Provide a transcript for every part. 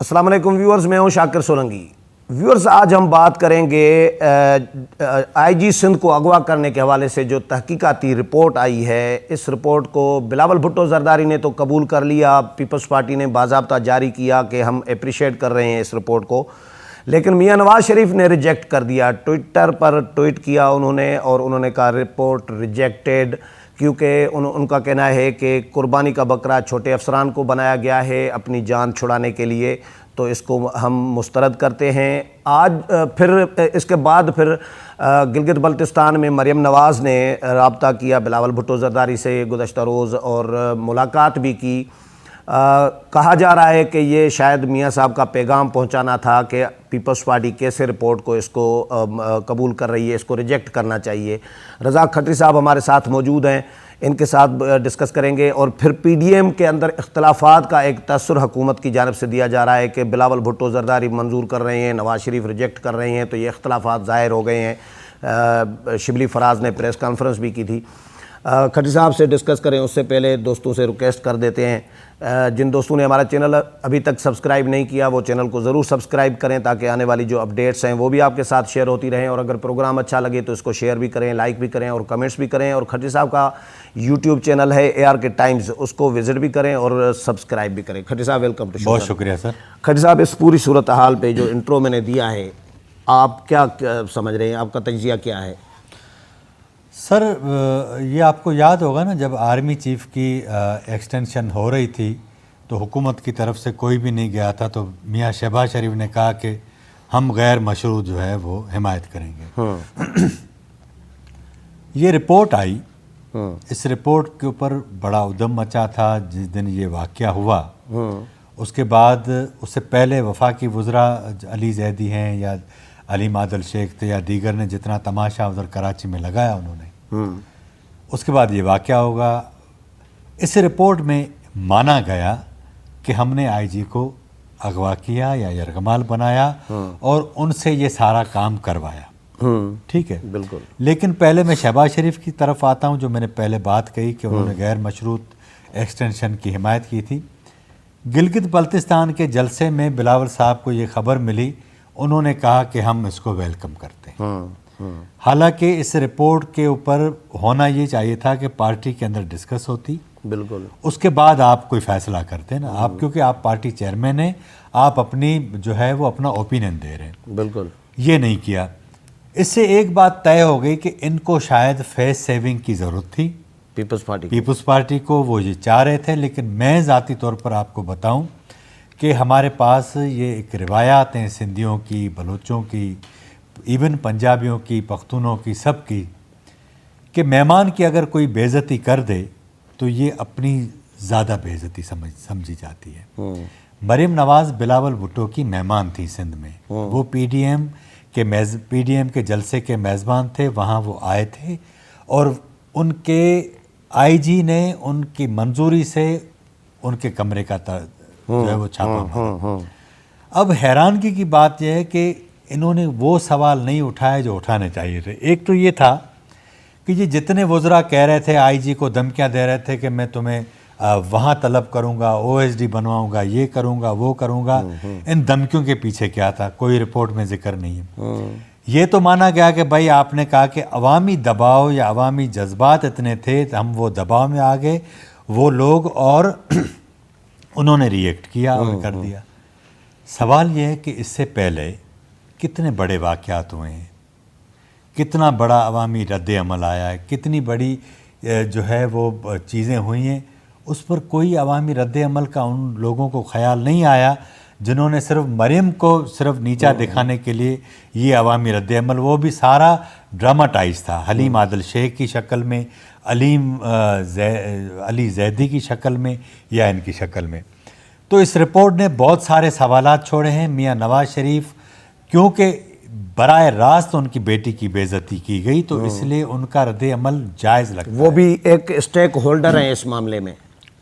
अस्सलाम वालेकुम व्यूअर्स, मैं हूं शाकिर सोलंकी। व्यूअर्स, आज हम बात करेंगे आईजी सिंध को अगवा करने के हवाले से जो तहकीकाती रिपोर्ट आई है। इस रिपोर्ट को बिलावल भुट्टो जरदारी ने तो कबूल कर लिया, पीपल्स पार्टी ने बाज़ाब्ता जारी किया कि हम अप्रिशिएट कर रहे हैं इस रिपोर्ट को, लेकिन मियां नवाज शरीफ ने रिजेक्ट कर दिया। ट्विटर पर ट्वीट किया उन्होंने और उन्होंने कहा रिपोर्ट रिजेक्टेड, क्योंकि उनका कहना है कि कुर्बानी का बकरा छोटे अफसरान को बनाया गया है अपनी जान छुड़ाने के लिए, तो इसको हम मुस्तरद करते हैं। आज फिर इसके बाद फिर गिलगित बल्तिस्तान में मरियम नवाज़ ने रब्ता किया बिलावल भुट्टो जरदारी से गुज़श्ता रोज़ और मुलाकात भी की। कहा जा रहा है कि ये शायद मियां साहब का पैगाम पहुंचाना था कि पीपल्स पार्टी कैसे रिपोर्ट को इसको कबूल कर रही है, इसको रिजेक्ट करना चाहिए। रज़ाक खत्री साहब हमारे साथ मौजूद हैं, इनके साथ डिस्कस करेंगे। और फिर पीडीएम के अंदर इख्तलाफात का एक तसर हुकूमत की जानिब से दिया जा रहा है कि बिलावल भुट्टो जरदारी मंजूर कर रहे हैं, नवाज शरीफ रिजेक्ट कर रहे हैं, तो ये इख्तलाफात ज़ाहिर हो गए हैं। शिबली फराज ने प्रेस कॉन्फ्रेंस भी की थी। खत्री साहब से डिस्कस करें उससे पहले दोस्तों से रिक्वेस्ट कर देते हैं, जिन दोस्तों ने हमारा चैनल अभी तक सब्सक्राइब नहीं किया वो चैनल को ज़रूर सब्सक्राइब करें ताकि आने वाली जो अपडेट्स हैं वो भी आपके साथ शेयर होती रहें। और अगर प्रोग्राम अच्छा लगे तो इसको शेयर भी करें, लाइक भी करें और कमेंट्स भी करें। और खत्री साहब का यूट्यूब चैनल है ARK टाइम्स, उसको विज़िट भी करें और सब्सक्राइब भी करें। खत्री साहब वेलकम टू शो। बहुत शुक्रिया सर। खत्री साहब, इस पूरी सूरत हाल पे जो इंट्रो मैंने दिया है, आप क्या समझ रहे हैं, आपका तजिया क्या है? सर, ये आपको याद होगा ना, जब आर्मी चीफ की एक्सटेंशन हो रही थी तो हुकूमत की तरफ से कोई भी नहीं गया था, तो मियां शहबाज शरीफ ने कहा कि हम गैर मशरू जो है वो हिमायत करेंगे। ये रिपोर्ट आई, इस रिपोर्ट के ऊपर बड़ा उद्यम मचा था जिस दिन ये वाक़या हुआ। उसके बाद, उससे पहले वफाकी वज़रा अली जैदी हैं या अली मादल शेख थे या दीगर ने जितना तमाशा उधर कराची में लगाया उन्होंने, उसके बाद ये वाक़या होगा। इस रिपोर्ट में माना गया कि हमने आईजी को अगवा किया या यरगमाल बनाया और उनसे ये सारा काम करवाया। ठीक है, बिल्कुल। लेकिन पहले मैं शहबाज शरीफ की तरफ आता हूँ, जो मैंने पहले बात कही कि उन्होंने गैर मशरूत एक्सटेंशन की हिमायत की थी। गिलगित बल्तिस्तान के जलसे में बिलावल साहब को ये खबर मिली, उन्होंने कहा कि हम इसको वेलकम करते हैं। हालांकि इस रिपोर्ट के ऊपर होना ये चाहिए था कि पार्टी के अंदर डिस्कस होती, बिल्कुल, उसके बाद आप कोई फैसला करते ना। आप क्योंकि आप पार्टी चेयरमैन हैं, आप अपनी जो है वो अपना ओपिनियन दे रहे हैं, बिल्कुल, ये नहीं किया। इससे एक बात तय हो गई कि इनको शायद फेस सेविंग की ज़रूरत थी पीपल्स पार्टी को, वो ये चाह रहे थे। लेकिन मैं ज़ाती तौर पर आपको बताऊं कि हमारे पास ये एक रिवायात हैं सिंधियों की, बलोचों की, इवन पंजाबियों की, पख्तूनों की, सब की, कि मेहमान की अगर कोई बेइज्जती कर दे तो ये अपनी ज़्यादा बेइज्जती समझी जाती है। मरियम नवाज़ बिलावल भुट्टो की मेहमान थी सिंध में, वो पीडीएम के जलसे के मेज़बान थे, वहाँ वो आए थे और उनके आईजी ने उनकी मंजूरी से उनके कमरे का जो है वो छापा मारा। अब हैरानगी की बात यह है कि इन्होंने वो सवाल नहीं उठाए जो उठाने चाहिए थे। एक तो ये था कि ये जितने वज़रा कह रहे थे, आईजी को धमकियां दे रहे थे कि मैं तुम्हें वहाँ तलब करूँगा, OSD बनवाऊँगा, ये करूँगा, वो करूँगा, इन धमकियों के पीछे क्या था कोई रिपोर्ट में जिक्र नहीं है। ये तो माना गया कि भाई आपने कहा कि अवामी दबाव या अवामी जज्बात इतने थे तो हम वो दबाव में आ गए वो लोग और उन्होंने रिएक्ट किया और कर दिया। सवाल यह है कि इससे पहले कितने बड़े वाक़यात हुए हैं, कितना बड़ा अवामी रद्द अमल आया है, कितनी बड़ी जो है वो चीज़ें हुई हैं, उस पर कोई अवामी रद्द अमल का उन लोगों को ख्याल नहीं आया जिन्होंने सिर्फ मरियम को सिर्फ नीचा दिखाने के लिए ये अवामी रद्द अमल, वो भी सारा ड्रामाटाइज था। हलीम आदिल शेख की शक्ल में, अली जैदी की शक्ल में या इनकी शक्ल में। तो इस रिपोर्ट ने बहुत सारे सवालात छोड़े हैं। मियां नवाज शरीफ, क्योंकि बराए रास्त उनकी बेटी की बेइज्जती की गई तो इसलिए उनका रद्द अमल जायज़ लगता है। वो भी एक स्टेक होल्डर हैं इस मामले में,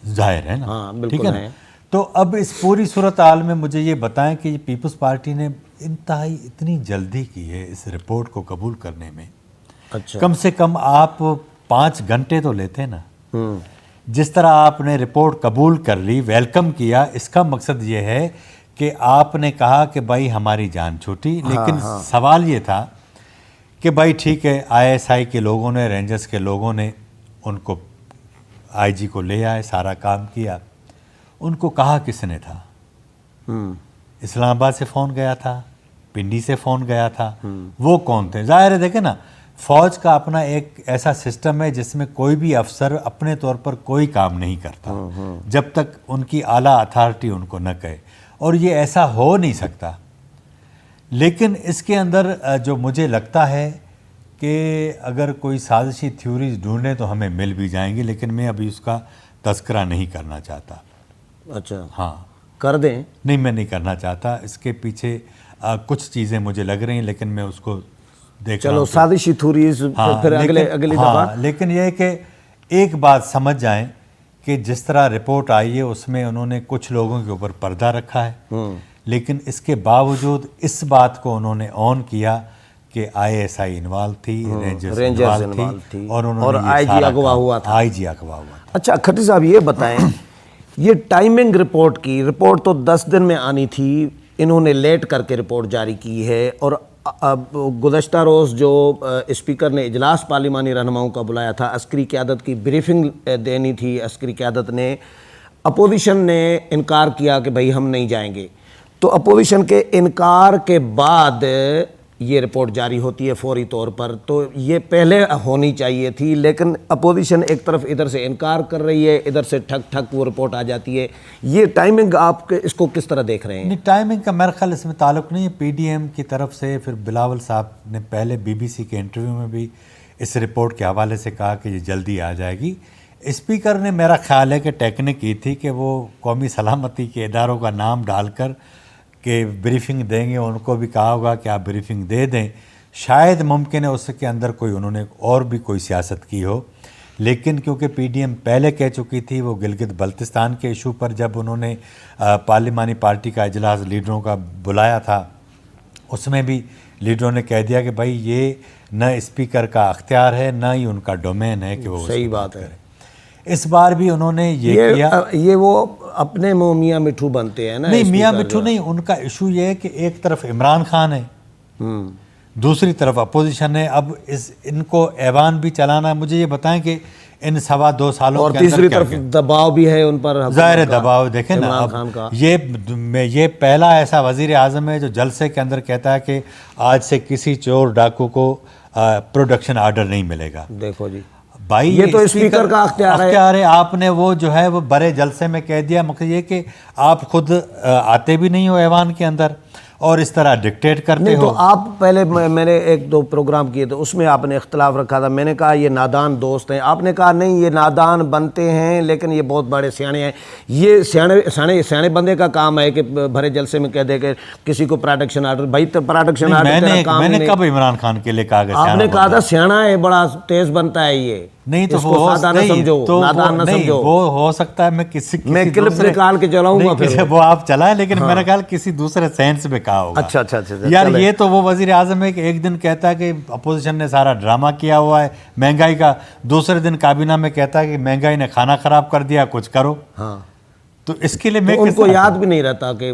जाहिर है ना। हाँ, बिल्कुल, ठीक है ना? तो अब इस पूरी सूरत हाल में मुझे ये बताएं कि पीपल्स पार्टी ने इंतहाई इतनी जल्दी की है इस रिपोर्ट को कबूल करने में। अच्छा, कम से कम आप 5 घंटे तो लेते ना। जिस तरह आपने रिपोर्ट कबूल कर ली, वेलकम किया, इसका मकसद ये है कि आपने कहा कि भाई हमारी जान छूटी, लेकिन सवाल ये था कि भाई ठीक है, आईएसआई के लोगों ने, रेंजर्स के लोगों ने उनको आईजी को ले आए, सारा काम किया। उनको कहा किसने था? इस्लामाबाद से फ़ोन गया था, पिंडी से फ़ोन गया था, वो कौन थे? जाहिर है, देखे ना, फ़ौज का अपना एक ऐसा सिस्टम है जिसमें कोई भी अफसर अपने तौर पर कोई काम नहीं करता जब तक उनकी आला अथॉरिटी उनको न कहे, और ये ऐसा हो नहीं सकता। लेकिन इसके अंदर जो मुझे लगता है कि अगर कोई साजिशी थ्योरीज ढूंढें तो हमें मिल भी जाएंगी, लेकिन मैं अभी उसका तस्करा नहीं करना चाहता। अच्छा, हाँ, कर दें? नहीं, मैं नहीं करना चाहता। इसके पीछे कुछ चीज़ें मुझे लग रही हैं, लेकिन मैं उसको देख रहा हूं। चलो, साजिशी थ्योरीज फिर अगली दफा। लेकिन यह है कि एक बात समझ जाएं कि जिस तरह रिपोर्ट आई है उसमें उन्होंने कुछ लोगों के ऊपर पर्दा रखा है, लेकिन इसके बावजूद इस बात को उन्होंने ऑन किया कि आईएसआई इन्वॉल्व थी, रेंजर्स इन्वॉल्व थी, और उन्होंने आईजी अगवा हुआ था। आईजी अगवा हुआ था। अच्छा खट्टी साहब, ये बताएं, ये टाइमिंग रिपोर्ट तो 10 दिन में आनी थी, इन्होंने लेट करके रिपोर्ट जारी की है, और अब गुज़श्ता रोज़ जो स्पीकर ने इजलास पार्लिमानी रहनुमाओं का बुलाया था, अस्करी क़यादत की ब्रीफिंग देनी थी, अस्करी क़यादत ने, अपोजिशन ने इनकार किया कि भाई हम नहीं जाएंगे। तो अपोजिशन के इनकार के बाद ये रिपोर्ट जारी होती है फौरी तौर पर, तो ये पहले होनी चाहिए थी, लेकिन अपोजिशन एक तरफ इधर से इनकार कर रही है, इधर से ठक ठक वो रिपोर्ट आ जाती है। ये टाइमिंग आप इसको किस तरह देख रहे हैं? नहीं, टाइमिंग का मेरा ख्याल इसमें ताल्लुक़ नहीं है। पीडीएम की तरफ से फिर बिलावल साहब ने पहले बीबीसी के इंटरव्यू में भी इस रिपोर्ट के हवाले से कहा कि ये जल्दी आ जाएगी। स्पीकर ने, मेरा ख्याल है कि टेक्निक की थी कि वो कौमी सलामती के इदारों का नाम डालकर कि ब्रीफिंग देंगे, उनको भी कहा होगा कि आप ब्रीफिंग दे दें। शायद मुमकिन है उसके अंदर कोई उन्होंने और भी कोई सियासत की हो, लेकिन क्योंकि पीडीएम पहले कह चुकी थी, वो गिलगित बल्तिस्तान के इशू पर जब उन्होंने पार्लिमानी पार्टी का इजलास लीडरों का बुलाया था, उसमें भी लीडरों ने कह दिया कि भाई ये न स्पीकर का अख्तियार है, न ही उनका डोमेन है कि वो सही बात है। इस बार भी उन्होंने ये किया। ये वो अपने मुँह मियाँ मिठू बनते हैं ना? नहीं, मियाँ मिठू नहीं, उनका इशू ये है कि एक तरफ इमरान खान है, दूसरी तरफ अपोजिशन है। अब इनको ऐवान भी चलाना है। मुझे ये बताएं कि इन 2.25 सालों और तीसरी तरफ दबाव भी है उन पर, ज़ाहिर दबाव। देखें ना, अब ये पहला ऐसा वजीर आज़म है जो जलसे के अंदर कहता है कि आज से किसी चोर डाकू को प्रोडक्शन आर्डर नहीं मिलेगा। देखो जी भाई, ये तो स्पीकर का अख्तियार है। आपने वो जो है वो बड़े जलसे में कह दिया। मकसद ये कि आप खुद आते भी नहीं हो ऐवान के अंदर और इस तरह डिक्टेट करते हो। तो आप पहले, मैंने 1-2 प्रोग्राम किए थे, उसमें आपने इख्तलाफ रखा था। मैंने कहा ये नादान दोस्त हैं, आपने कहा नहीं ये नादान बनते हैं लेकिन ये बहुत बड़े सियाने हैं। ये सियाने बंदे का काम है कि भरे जलसे में कह दे कि किसी को प्रोटेक्शन आर्डर, भाई तो प्रोटेक्शन आर्डर तेरा काम मैंने कब इमरान खान के लिए कहा? आपने कहा था सियाना है, बड़ा तेज बनता है ये। नहीं तो वो नादान समझो, नादान न समझो। वो हो सकता है मैं क्लिप निकाल के चलाऊंगा फिर वो आप चलाएं, लेकिन मेरा ख्याल किसी दूसरे सेंस में कहा होगा। अच्छा यार, ये तो वो वजीर आजम है कि एक दिन कहता है कि अपोजिशन ने सारा ड्रामा किया हुआ है महंगाई का, दूसरे दिन काबीना में कहता है कि महंगाई ने खाना खराब कर दिया, कुछ करो। हाँ, तो इसके लिए मैं उनको याद भी नहीं रहता कि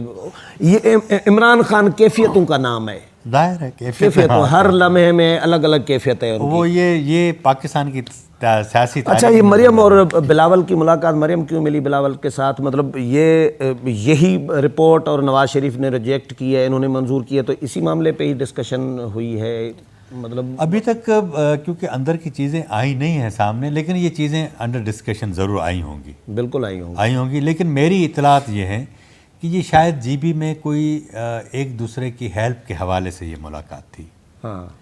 ये इमरान खान कैफियतों का नाम है। जाहिर है कैफियत, हर लम्हे में अलग अलग कैफियत है उनकी। वो ये पाकिस्तान की सियासी। अच्छा, ये मरियम और बिलावल की मुलाकात, मरियम क्यों मिली बिलावल के साथ? मतलब यही रिपोर्ट और नवाज शरीफ ने रिजेक्ट की है, इन्होंने मंजूर किया, तो इसी मामले पे ही डिस्कशन हुई है? मतलब अभी तक क्योंकि अंदर की चीज़ें आई नहीं हैं सामने, लेकिन ये चीज़ें अंडर डिस्कशन ज़रूर आई होंगी। बिल्कुल आई होंगी। लेकिन मेरी इतलात ये है कि ये शायद जीबी में कोई एक दूसरे की हेल्प के हवाले से ये मुलाकात थी। हाँ,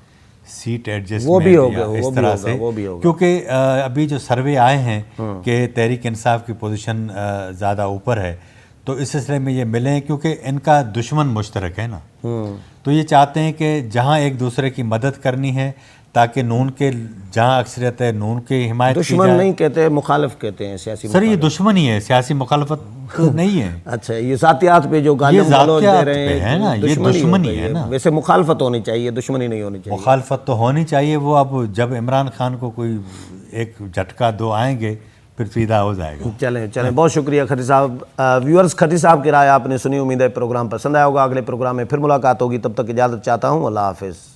सीट एडजस्टमेंट वो भी होगा, इस तरह से, क्योंकि अभी जो सर्वे आए हैं कि तहरीक इंसाफ की पोजीशन ज़्यादा ऊपर है, तो इस सिलसिले में ये मिले हैं क्योंकि इनका दुश्मन मुश्तरक है ना। तो ये चाहते हैं कि जहाँ एक दूसरे की मदद करनी है ताकि नून के जहाँ अक्सरियत है नून की हिमायत। दुश्मन नहीं कहते, मुखालिफ कहते हैं सियासी। सर, ये दुश्मन ही है, सियासी मुखालफत नहीं है। अच्छा, ये ज़ातियात पे जो गालियाँ गलौज दे रहे हैं है ना, ये दुश्मनी है ना। वैसे मुखालफत होनी चाहिए, दुश्मनी नहीं होनी चाहिए। मुखालफत तो होनी चाहिए। वो अब जब इमरान खान को कोई एक झटका दो आएंगे फिर सीधा हो जाएगा। चलें चलें, बहुत शुक्रिया खटी साहब। व्यूअर्स, खटी साहब की राय आपने सुनी, उम्मीद है प्रोग्राम पसंद आया होगा। अगले प्रोग्राम में फिर मुलाकात होगी, तब तक इजाज़त चाहता हूँ। अल्लाह हाफिज़।